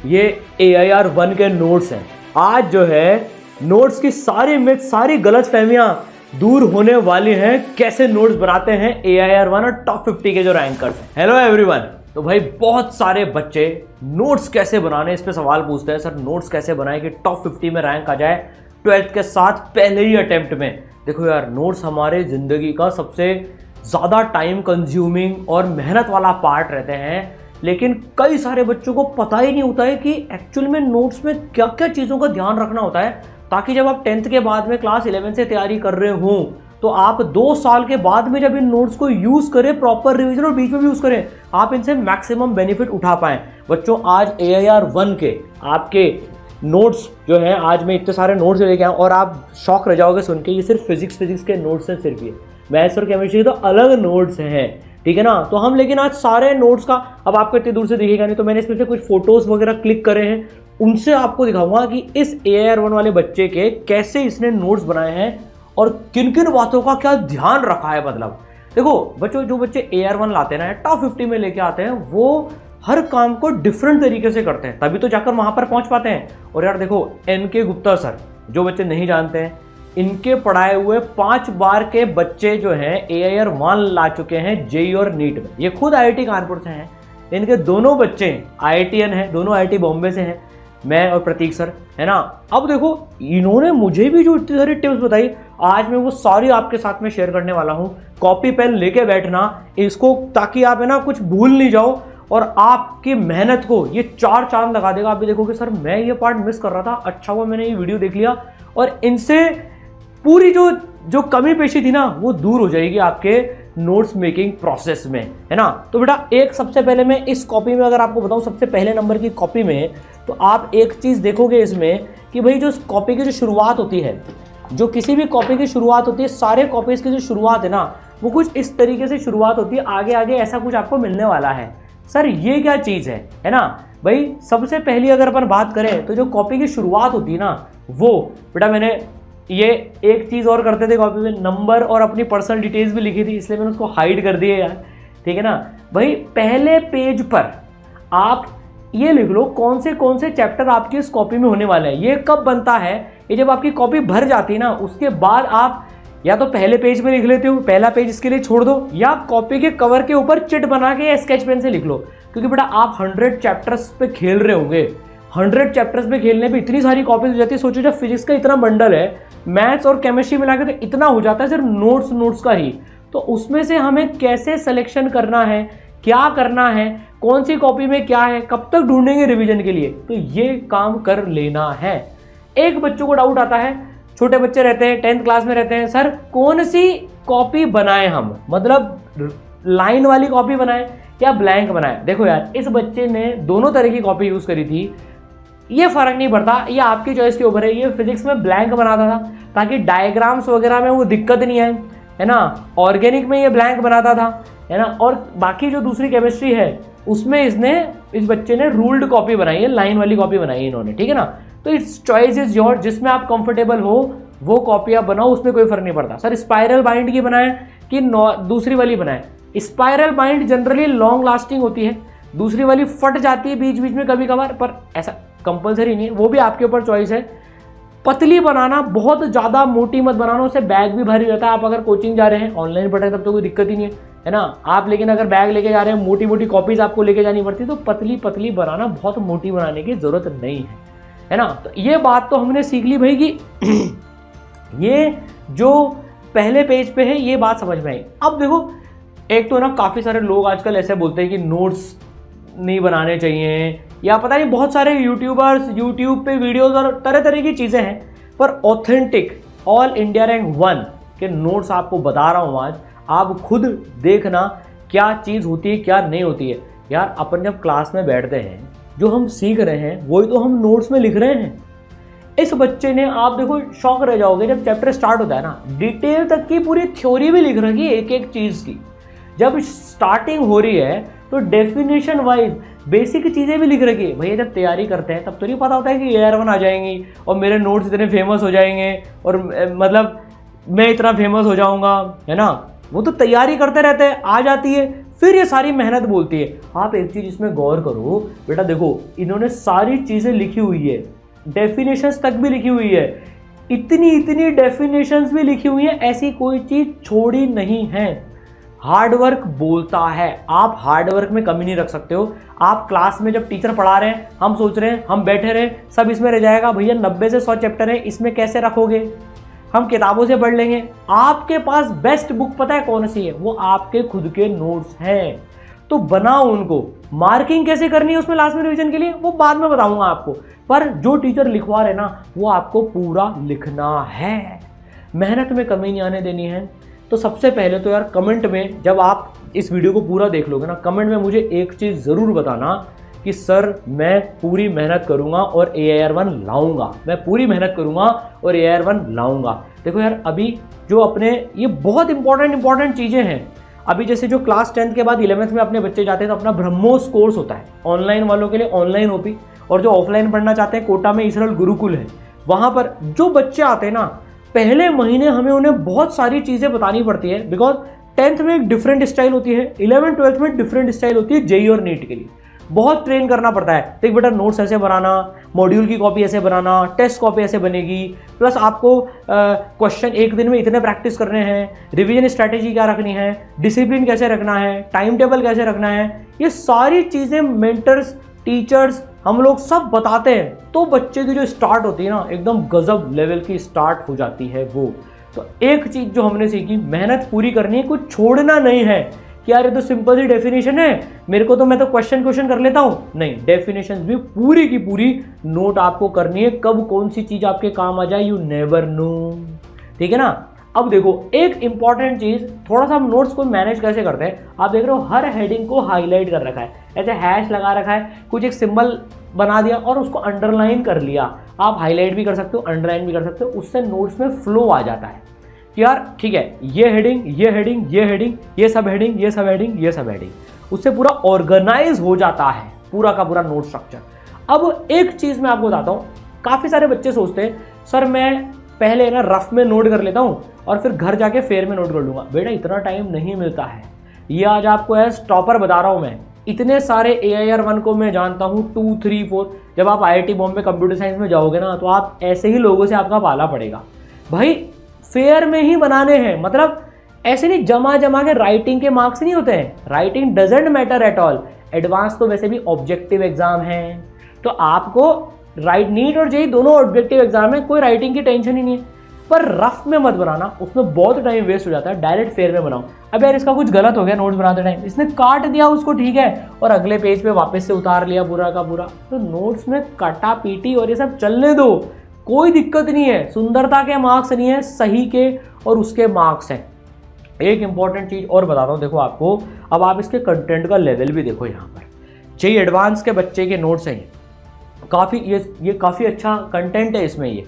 ये AIR-1 के notes हैं। आज जो है नोट्स की सारी मिथ, सारी गलतफहमियां दूर होने वाली हैं। कैसे नोट्स बनाते हैं AIR-1 और टॉप 50 के जो रैंकर्स हैं। Hello everyone. तो भाई बहुत सारे बच्चे नोट्स कैसे बनाने इस पे सवाल पूछते हैं, सर नोट्स कैसे बनाए कि टॉप 50 में रैंक आ जाए 12th के साथ पहले ही अटेम्प्ट में। देखो यार, नोट्स हमारे ज़िंदगी का सबसे ज़्यादा टाइम कंज्यूमिंग और मेहनत वाला पार्ट रहते हैं, लेकिन कई सारे बच्चों को पता ही नहीं होता है कि एक्चुअल में नोट्स में क्या क्या चीज़ों का ध्यान रखना होता है, ताकि जब आप 10th के बाद में क्लास 11 से तैयारी कर रहे हों तो आप 2 साल के बाद में जब इन नोट्स को यूज़ करें, प्रॉपर रिवीजन और बीच में भी यूज़ करें, आप इनसे मैक्सिमम बेनिफिट उठा पाएँ। बच्चों, आज AIR-1 के आपके नोट्स जो हैं, आज मैं इतने सारे नोट्स लेके आया और आप शॉक रह जाओगे सुन के। ये सिर्फ फिजिक्स के नोट्स हैं, सिर्फ ये मैथ्स और केमिस्ट्री के तो अलग नोट्स हैं, ठीक है ना। तो हम लेकिन आज सारे नोट्स का, अब आपको इतनी दूर से दिखेगा नहीं तो मैंने इसमें से कुछ फोटोज़ वगैरह क्लिक करे हैं, उनसे आपको दिखाऊंगा कि इस AIR-1 वाले बच्चे के कैसे इसने नोट्स बनाए हैं और किन किन बातों का क्या ध्यान रखा है। मतलब देखो बच्चों, जो बच्चे AIR-1 लाते हैं ना, टॉप 50 में लेके आते हैं, वो हर काम को डिफरेंट तरीके से करते हैं, तभी तो जाकर वहां पर पहुंच पाते हैं। और यार देखो, NK गुप्ता सर, जो बच्चे नहीं जानते हैं, इनके पढ़ाए हुए 5 बार के बच्चे जो हैं AIR-1 ला चुके हैं JEE और नीट में। ये खुद IIT कानपुर से हैं, इनके दोनों बच्चे IITian हैं, दोनों IIT बॉम्बे से हैं, मैं और प्रतीक सर, है ना। अब देखो, इन्होंने मुझे भी जो इतनी सारी टिप्स बताई, आज मैं वो सारी आपके साथ में शेयर करने वाला हूँ। कॉपी पेन लेके बैठना इसको, ताकि आप है ना कुछ भूल नहीं जाओ और आपकी मेहनत को ये 4 चांद लगा देगा। आप भी देखोगे सर मैं ये पार्ट मिस कर रहा था, अच्छा हुआ मैंने ये वीडियो देख लिया, और इनसे पूरी जो कमी पेशी थी ना वो दूर हो जाएगी आपके नोट्स मेकिंग प्रोसेस में, है ना। तो बेटा, एक सबसे पहले मैं इस कॉपी में अगर आपको बताऊं, सबसे पहले नंबर की कॉपी में, तो आप एक चीज़ देखोगे इसमें कि भाई जो कॉपी की जो शुरुआत होती है, जो किसी भी कॉपी की शुरुआत होती है, सारे कॉपीज़ की जो शुरुआत है ना, वो कुछ इस तरीके से शुरुआत होती है। आगे आगे ऐसा कुछ आपको मिलने वाला है। सर ये क्या चीज़ है ना भाई। सबसे पहली अगर अपन बात करें तो जो कॉपी की शुरुआत होती है ना, वो बेटा, मैंने ये एक चीज़ और करते थे कॉपी में, नंबर और अपनी पर्सनल डिटेल्स भी लिखी थी, इसलिए मैंने उसको हाइड कर दिया यार, ठीक है ना भाई। पहले पेज पर आप ये लिख लो कौन से चैप्टर आपकी इस कॉपी में होने वाले हैं। ये कब बनता है, ये जब आपकी कॉपी भर जाती है ना, उसके बाद आप या तो पहले पेज में लिख लेते हो, पहला पेज इसके लिए छोड़ दो, या कॉपी के कवर के ऊपर चिट बना के या स्केच पेन से लिख लो। क्योंकि बेटा आप 100 चैप्टर्स पे खेल रहे होंगे, 100 चैप्टर्स पे खेलने पे इतनी सारी कॉपीज हो जाती है। सोचो जब फिजिक्स का इतना बंडल है, मैथ्स और केमिस्ट्री मिला के तो इतना हो जाता है सिर्फ नोट्स का ही। तो उसमें से हमें कैसे सिलेक्शन करना है, क्या करना है, कौन सी कॉपी में क्या है, कब तक ढूंढेंगे रिवीजन के लिए, तो ये काम कर लेना है। एक बच्चों को डाउट आता है, छोटे बच्चे रहते हैं, 10th क्लास में रहते हैं, सर कौन सी कॉपी बनाएं हम, मतलब लाइन वाली कॉपी बनाएं या ब्लैंक बनाएं। देखो यार, इस बच्चे ने दोनों तरह की कॉपी यूज करी थी, ये फर्क नहीं पड़ता, ये आपकी चॉइस के ऊपर है। ये फिजिक्स में ब्लैंक बनाता था ताकि डायग्राम्स वगैरह में वो दिक्कत नहीं आए, है ना। ऑर्गेनिक में ये ब्लैंक बनाता था, है ना। और बाकी जो दूसरी केमिस्ट्री है उसमें इस बच्चे ने रूल्ड कॉपी बनाई है, लाइन वाली कॉपी बनाई है इन्होंने, ठीक है ना। तो इट्स चॉइस इज योर, जिसमें आप कंफर्टेबल हो वो कॉपी आप बनाओ, उसमें कोई फर्क नहीं पड़ता। सर स्पाइरल बाइंड की बनाए कि दूसरी वाली बनाए। Spiral bind generally long lasting होती है, दूसरी वाली फट जाती है बीच बीच में कभी कभार, पर ऐसा कंपलसरी नहीं है, वो भी आपके ऊपर चॉइस है। पतली बनाना, बहुत ज़्यादा मोटी मत बनाना, उससे बैग भी भारी रहता है। आप अगर कोचिंग जा रहे हैं, ऑनलाइन पढ़ रहे हैं, तब तो कोई दिक्कत ही नहीं है ना। आप लेकिन अगर बैग लेके जा रहे हैं, मोटी मोटी कॉपीज आपको लेके जानी पड़ती है, तो पतली पतली बनाना, बहुत मोटी बनाने की जरूरत नहीं है ना। तो ये बात तो हमने सीख ली भाई कि ये जो पहले पेज पे है ये बात समझ में आई। अब देखो, एक तो ना काफ़ी सारे लोग आजकल ऐसे बोलते हैं कि नोट्स नहीं बनाने चाहिए, या पता नहीं बहुत सारे यूट्यूबर्स यूट्यूब पे वीडियोस और तरह तरह की चीज़ें हैं, पर ऑथेंटिक ऑल इंडिया रैंक 1 के नोट्स आपको बता रहा हूँ आज। आप खुद देखना क्या चीज़ होती है क्या नहीं होती है। यार अपन जब क्लास में बैठते हैं, जो हम सीख रहे हैं वही तो हम नोट्स में लिख रहे हैं। इस बच्चे ने, आप देखो शॉक रह जाओगे, जब चैप्टर स्टार्ट होता है ना, डिटेल तक की पूरी थ्योरी भी लिख रखी है एक एक चीज़ की। जब स्टार्टिंग हो रही है तो डेफिनेशन वाइज बेसिक चीज़ें भी लिख रखी है। भैया जब तैयारी करते हैं तब तो नहीं पता होता है कि AIR-1 आ जाएंगी और मेरे नोट्स इतने फेमस हो जाएंगे और मतलब मैं इतना फेमस हो जाऊंगा, है ना। वो तो तैयारी करते रहते हैं, आ जाती है फिर ये सारी मेहनत बोलती है। आप एक चीज इसमें गौर करो बेटा, देखो इन्होंने सारी चीजें लिखी हुई है, डेफिनेशंस तक भी लिखी हुई है, इतनी डेफिनेशंस भी लिखी हुई है, ऐसी कोई चीज छोड़ी नहीं है। हार्डवर्क बोलता है, आप हार्डवर्क में कमी नहीं रख सकते हो। आप क्लास में जब टीचर पढ़ा रहे हैं, हम सोच रहे हैं हम बैठे रहे सब इसमें रह जाएगा, भैया 90 से 100 चैप्टर है, इसमें कैसे रखोगे, हम किताबों से पढ़ लेंगे। आपके पास बेस्ट बुक पता है कौन सी है, वो आपके खुद के नोट्स हैं, तो बनाओ उनको। मार्किंग कैसे करनी है उसमें लास्ट में रिवीजन के लिए, वो बाद में बताऊंगा आपको, पर जो टीचर लिखवा रहे ना वो आपको पूरा लिखना है, मेहनत में कमी नहीं आने देनी है। तो सबसे पहले तो यार कमेंट में, जब आप इस वीडियो को पूरा देख लोगे ना, कमेंट में मुझे एक चीज़ ज़रूर बताना कि सर मैं पूरी मेहनत करूंगा और AIR1 लाऊंगा, मैं पूरी मेहनत करूंगा और AIR1 लाऊंगा। देखो यार अभी जो अपने ये बहुत इंपॉर्टेंट चीज़ें हैं, अभी जैसे जो क्लास 10th के बाद 11th में अपने बच्चे जाते हैं तो अपना ब्रह्मोस कोर्स होता है ऑनलाइन वालों के लिए, ऑनलाइन OP, और जो ऑफलाइन पढ़ना चाहते हैं कोटा में इसरल गुरुकुल है, वहाँ पर जो बच्चे आते हैं ना पहले महीने हमें उन्हें बहुत सारी चीज़ें बतानी पड़ती है, बिकॉज 10th में एक डिफरेंट स्टाइल होती है, 11th 12th में डिफरेंट स्टाइल होती है, JEE और नीट के लिए बहुत ट्रेन करना पड़ता है। देख बेटा नोट्स ऐसे बनाना, मॉड्यूल की कॉपी ऐसे बनाना, टेस्ट कॉपी ऐसे बनेगी, प्लस आपको क्वेश्चन एक दिन में इतने प्रैक्टिस करने हैं, रिवीजन स्ट्रैटेजी क्या रखनी है, डिसिप्लिन कैसे रखना है, टाइम टेबल कैसे रखना है, ये सारी चीज़ें मेंटर्स, टीचर्स, हम लोग सब बताते हैं। तो बच्चे की जो स्टार्ट होती है ना एकदम गजब लेवल की स्टार्ट हो जाती है वो। तो एक चीज़ जो हमने सीखी, मेहनत पूरी करनी है, कुछ छोड़ना नहीं है कि यार ये तो सिंपल सी डेफिनेशन है, मेरे को तो मैं तो क्वेश्चन कर लेता हूँ, नहीं, डेफिनेशन भी पूरी की पूरी नोट आपको करनी है, कब कौन सी चीज़ आपके काम आ जाए यू नेवर नो, ठीक है ना। अब देखो एक इंपॉर्टेंट चीज़, थोड़ा सा हम नोट्स को मैनेज कैसे करते हैं, आप देख रहे हो हर हेडिंग को हाईलाइट कर रखा है, ऐसे हैश लगा रखा है, कुछ एक सिंबल बना दिया और उसको अंडरलाइन कर लिया। आप हाईलाइट भी कर सकते हो, अंडरलाइन भी कर सकते हो, उससे नोट्स में फ्लो आ जाता है कि यार ठीक है ये हेडिंग, ये हेडिंग, ये हेडिंग, ये सब हेडिंग, ये सब हेडिंग, ये सब हेडिंग, उससे पूरा ऑर्गेनाइज हो जाता है पूरा का पूरा नोट स्ट्रक्चर। अब एक चीज़ मैं आपको बताता हूँ, काफ़ी सारे बच्चे सोचते हैं सर मैं पहले ना रफ में नोट कर लेता हूँ और फिर घर जाके फेयर में नोट कर लूँगा। बेटा इतना टाइम नहीं मिलता है, ये आज आपको एज टॉपर बता रहा हूँ मैं। इतने सारे AIR1 को मैं जानता हूँ 2, 3, 4, जब आप IIT बॉम्बे कंप्यूटर साइंस में जाओगे ना तो आप ऐसे ही लोगों से आपका पाला पड़ेगा। भाई फेयर में ही बनाने हैं, मतलब ऐसे नहीं जमा के राइटिंग के मार्क्स नहीं होते हैं, writing doesn't matter at all. Advance तो वैसे भी ऑब्जेक्टिव एग्जाम है, तो आपको नीट और JEE दोनों ऑब्जेक्टिव एग्जाम है, कोई राइटिंग की टेंशन ही नहीं है। पर रफ में मत बनाना, उसमें बहुत टाइम वेस्ट हो जाता है, डायरेक्ट फेयर में बनाओ। अब यार इसका कुछ गलत हो गया नोट्स बनाते टाइम, इसने काट दिया उसको, ठीक है, और अगले पेज पे वापस से उतार लिया पूरा का पूरा, तो नोट्स में काटा पीटी और ये सब चलने दो, कोई दिक्कत नहीं है। सुंदरता के मार्क्स नहीं है, सही के और उसके मार्क्स हैं। एक इंपॉर्टेंट चीज़ और बताता हूँ, देखो आपको, अब आप इसके कंटेंट का लेवल भी देखो। यहाँ पर JEE एडवांस के बच्चे के नोट्स हैं, काफ़ी ये काफ़ी अच्छा कंटेंट है इसमें। ये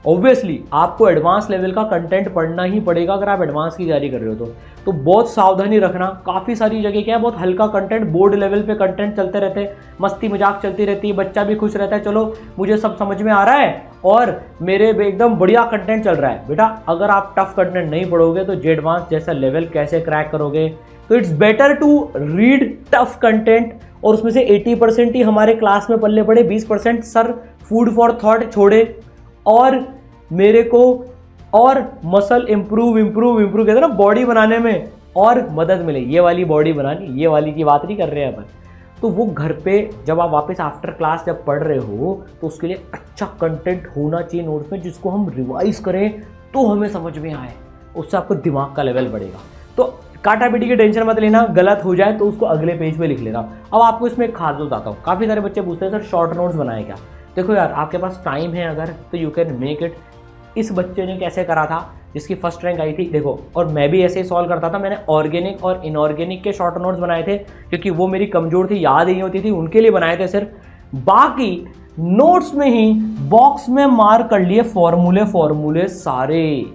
ऑब्वियसली आपको एडवांस लेवल का कंटेंट पढ़ना ही पड़ेगा अगर आप एडवांस की तैयारी कर रहे हो तो बहुत सावधानी रखना। काफ़ी सारी जगह क्या है, बहुत हल्का कंटेंट, बोर्ड लेवल पे कंटेंट चलते रहते हैं, मस्ती मजाक चलती रहती है, बच्चा भी खुश रहता है, चलो मुझे सब समझ में आ रहा है और मेरे एकदम बढ़िया कंटेंट चल रहा है। बेटा अगर आप टफ कंटेंट नहीं पढ़ोगे तो JEE एडवांस जैसा लेवल कैसे क्रैक करोगे। तो it's better to read tough content, और उसमें से 80% ही हमारे क्लास में पल्ले पड़े, 20% सर फूड फॉर थॉट छोड़े, और मेरे को और मसल इम्प्रूव कहते हैं ना बॉडी बनाने में और मदद मिले, ये वाली बॉडी बनानी, ये वाली की बात नहीं कर रहे हैं अपन। तो वो घर पे जब आप वापस आफ्टर क्लास जब पढ़ रहे हो तो उसके लिए अच्छा कंटेंट होना चाहिए नोट्स में, जिसको हम रिवाइज करें तो हमें समझ में आए, उससे आपको दिमाग का लेवल बढ़ेगा। तो काटा पीटी की टेंशन मत लेना, गलत हो जाए तो उसको अगले पेज पे लिख लेना। अब आपको इसमें एक खास बताता हूँ, काफ़ी सारे बच्चे पूछते हैं सर शॉर्ट नोट्स बनाए क्या। देखो यार आपके पास टाइम है अगर तो यू कैन मेक इट। इस बच्चे ने कैसे करा था जिसकी फर्स्ट रैंक आई थी, देखो, और मैं भी ऐसे ही सॉल्व करता था। मैंने ऑर्गेनिक और इनऑर्गेनिक के शॉर्ट नोट्स बनाए थे क्योंकि वो मेरी कमजोर थी, याद नहीं होती थी, उनके लिए बनाए थे सिर्फ। बाकी नोट्स में ही बॉक्स में मार्क कर लिए फॉर्मूले सारे,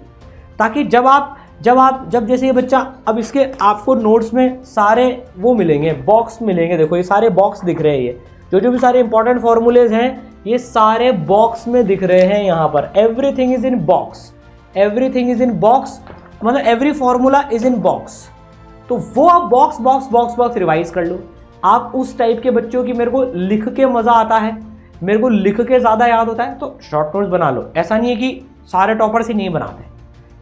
ताकि जब जैसे ये बच्चा, अब इसके आपको नोट्स में सारे वो मिलेंगे, बॉक्स मिलेंगे। देखो ये सारे बॉक्स दिख रहे हैं, ये जो भी सारे इंपॉर्टेंट फॉर्मूलेज हैं ये सारे बॉक्स में दिख रहे हैं। यहाँ पर everything is in box, everything is in box, मतलब every formula is in box. तो वो आप box box box box revise कर लो। आप उस टाइप के बच्चों की मेरे को लिख के मज़ा आता है, मेरे को लिख के ज़्यादा याद होता है, तो शॉर्ट नोट्स बना लो। ऐसा नहीं है कि सारे टॉपर्स ही नहीं बनाते,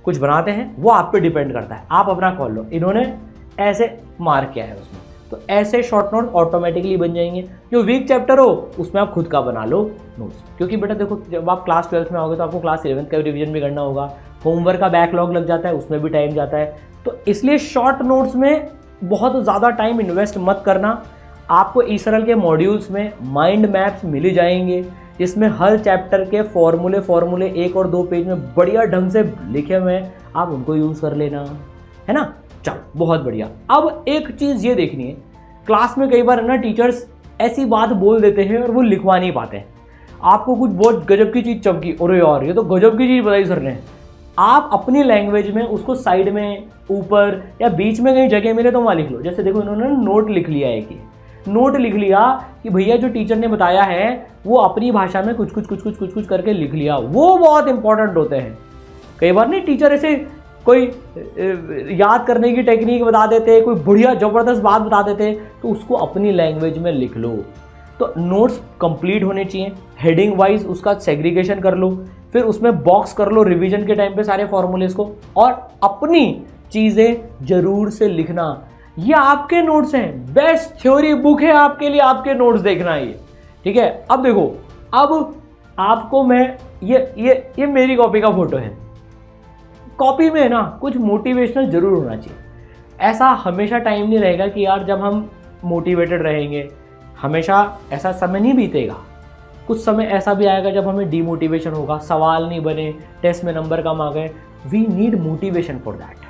कुछ बनाते हैं, वो आप पे डिपेंड करता है, आप अपना कॉल लो। इन्होंने ऐसे मार्क किया है उसमें, तो ऐसे शॉर्ट नोट ऑटोमेटिकली बन जाएंगे। जो वीक चैप्टर हो उसमें आप खुद का बना लो नोट्स, क्योंकि बेटा देखो जब आप क्लास 12th में आओगे तो आपको क्लास 11th का रिवीजन भी करना होगा, होमवर्क का बैकलॉग लग जाता है, उसमें भी टाइम जाता है। तो इसलिए शॉर्ट नोट्स में बहुत ज़्यादा टाइम इन्वेस्ट मत करना। आपको ईसरल के मॉड्यूल्स में माइंड मैप्स मिल जाएंगे, जिसमें हर चैप्टर के फॉर्मूले 1 और 2 पेज में बढ़िया ढंग से लिखे हुए हैं, आप उनको यूज़ कर लेना, है ना। चलो बहुत बढ़िया। अब एक चीज़ ये देखनी है, क्लास में कई बार है ना टीचर्स ऐसी बात बोल देते हैं और वो लिखवा नहीं पाते हैं। आपको कुछ बहुत गजब की चीज़ चमकी, अरे यार ये तो गजब की चीज़ बताई सर ने, आप अपनी लैंग्वेज में उसको साइड में, ऊपर या बीच में कहीं जगह मिले तो वहाँ लिख लो। जैसे देखो इन्होंने नोट लिख लिया है कि नोट लिख लिया कि भैया जो टीचर ने बताया है वो अपनी भाषा में कुछ कुछ करके लिख लिया, वो बहुत इंपॉर्टेंट होते हैं। कई बार नहीं टीचर ऐसे कोई याद करने की टेक्निक बता देते, कोई बढ़िया ज़बरदस्त बात बता देते, तो उसको अपनी लैंग्वेज में लिख लो। तो नोट्स कंप्लीट होने चाहिए, हेडिंग वाइज उसका सेग्रीगेशन कर लो, फिर उसमें बॉक्स कर लो रिवीजन के टाइम पे सारे फॉर्मूलेस को, और अपनी चीज़ें जरूर से लिखना। ये आपके नोट्स हैं, बेस्ट थ्योरी बुक है आपके लिए, आपके नोट्स देखना है ये, ठीक है। अब देखो, अब आपको मैं ये मेरी कॉपी का फोटो है। कॉपी में ना कुछ मोटिवेशनल जरूर होना चाहिए। ऐसा हमेशा टाइम नहीं रहेगा कि यार जब हम मोटिवेटेड रहेंगे, हमेशा ऐसा समय नहीं बीतेगा। कुछ समय ऐसा भी आएगा जब हमें डीमोटिवेशन होगा, सवाल नहीं बने, टेस्ट में नंबर कम आ गए। We need motivation for that.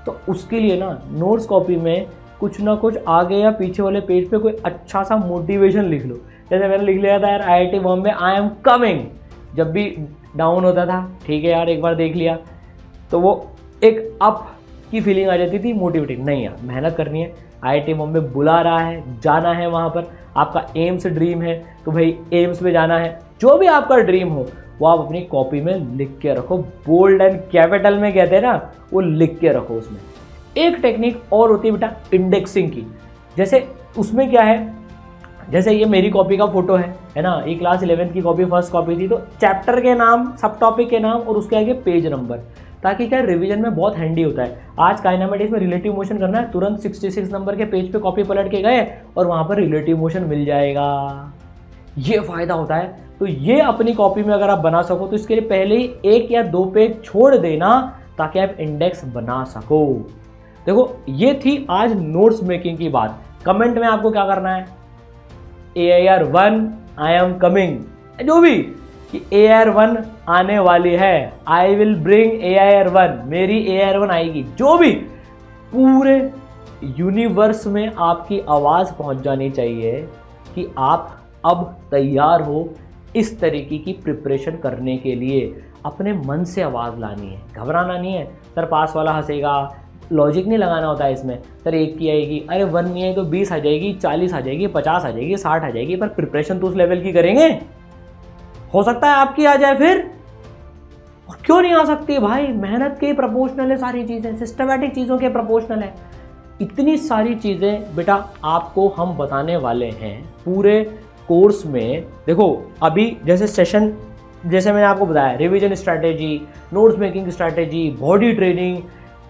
तो उसके लिए ना नोट्स कॉपी में कुछ ना कुछ आगे या पीछे वाले पेज पे कोई अच्छा सा मोटिवेशन लिख लो। जैसे मैंने लिख लिया था यार IIT Bombay I am coming, जब भी डाउन होता था, ठीक है यार एक बार देख लिया तो वो एक अप की फीलिंग आ जाती थी, मोटिवेटिंग। नहीं यार मेहनत करनी है, IIT बॉम्बे बुला रहा है, जाना है वहाँ पर। आपका एम्स ड्रीम है तो भाई एम्स में जाना है। जो भी आपका ड्रीम हो वो आप अपनी कॉपी में लिख के रखो, बोल्ड एंड कैपिटल में कहते हैं ना, वो लिख के रखो। उसमें एक टेक्निक और होती है बेटा इंडेक्सिंग की। जैसे उसमें क्या है, जैसे ये मेरी कॉपी का फोटो है ना, ये क्लास 11th की कॉपी फर्स्ट कॉपी थी, तो चैप्टर के नाम, सब टॉपिक के नाम और उसके आगे पेज नंबर, ताकि क्या रिवीजन में बहुत हैंडी होता है। आज काइनेमेटिक्स में रिलेटिव मोशन करना है, तुरंत 66 नंबर के पेज पे कॉपी पलट के गए और वहाँ पर रिलेटिव मोशन मिल जाएगा, ये फ़ायदा होता है। तो ये अपनी कॉपी में अगर आप बना सको तो इसके लिए पहले ही 1 या 2 पेज छोड़ देना ताकि आप इंडेक्स बना सको। देखो ये थी आज नोट्स मेकिंग की बात। कमेंट में आपको क्या करना है, AIR1 आई एम कमिंग, जो भी कि AIR1 आने वाली है, आई विल ब्रिंग AIR1, मेरी AIR1 आएगी, जो भी पूरे यूनिवर्स में आपकी आवाज़ पहुंच जानी चाहिए कि आप अब तैयार हो इस तरीके की प्रिपरेशन करने के लिए। अपने मन से आवाज़ लानी है, घबराना नहीं है। सर पास वाला हंसेगा, लॉजिक नहीं लगाना होता है इसमें। सर 1 की आएगी, अरे 1 नहीं आई तो 20 आ जाएगी, 40 आ जाएगी, 50 आ जाएगी, 60 आ जाएगी, पर प्रिपरेशन तो उस लेवल की करेंगे। हो सकता है आपकी आ जाए फिर, और क्यों नहीं आ सकती भाई, मेहनत के प्रोपोर्शनल है सारी चीज़ें, सिस्टमैटिक चीज़ों के प्रोपोर्शनल है। इतनी सारी चीज़ें बेटा आपको हम बताने वाले हैं पूरे कोर्स में। देखो अभी जैसे सेशन, जैसे मैंने आपको बताया, revision strategy, notes making strategy, body training,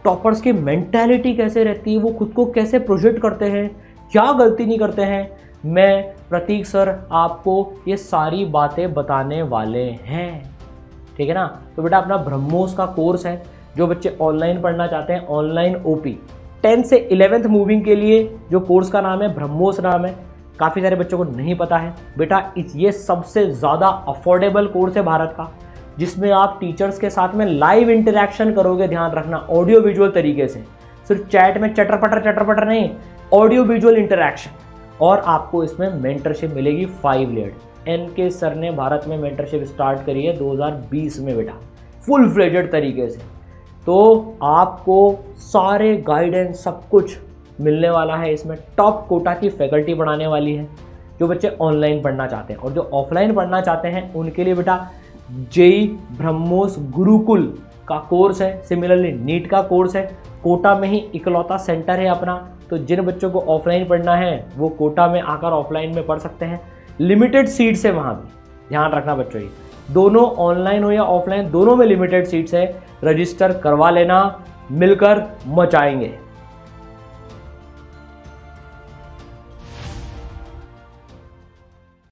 toppers की मेंटालिटी कैसे रहती है, वो खुद को कैसे प्रोजेक्ट करते हैं, क्या गलती नहीं करते हैं, मैं प्रतीक सर आपको ये सारी बातें बताने वाले हैं, ठीक है ना। तो बेटा अपना ब्रह्मोस का कोर्स है, जो बच्चे ऑनलाइन पढ़ना चाहते हैं, ऑनलाइन OP 10 से 11th मूविंग के लिए जो कोर्स का नाम है ब्रह्मोस नाम है। काफ़ी सारे बच्चों को नहीं पता है बेटा, ये सबसे ज़्यादा अफोर्डेबल कोर्स है भारत का, जिसमें आप टीचर्स के साथ में लाइव इंटरेक्शन करोगे। ध्यान रखना, ऑडियो विजुअल तरीके से, सिर्फ चैट में चटर पटर नहीं, ऑडियो विजुअल इंटरेक्शन। और आपको इसमें मेंटरशिप मिलेगी 5 लेयर्ड। NK सर ने भारत में मेंटरशिप स्टार्ट करी है 2020 में बेटा, फुल फ्लेजेड तरीके से। तो आपको सारे गाइडेंस सब कुछ मिलने वाला है इसमें। टॉप कोटा की फैकल्टी पढ़ाने वाली है, जो बच्चे ऑनलाइन पढ़ना चाहते हैं, और जो ऑफलाइन पढ़ना चाहते हैं उनके लिए बेटा JEE ब्रह्मोस गुरुकुल का कोर्स है, सिमिलरली नीट का कोर्स है। कोटा में ही इकलौता सेंटर है अपना, तो जिन बच्चों को ऑफलाइन पढ़ना है वो कोटा में आकर ऑफलाइन में पढ़ सकते हैं। लिमिटेड सीट्स है वहाँ भी, ध्यान रखना बच्चों, ये दोनों ऑनलाइन हो या ऑफलाइन दोनों में लिमिटेड सीट्स है। रजिस्टर करवा लेना, मिलकर मचाएंगे।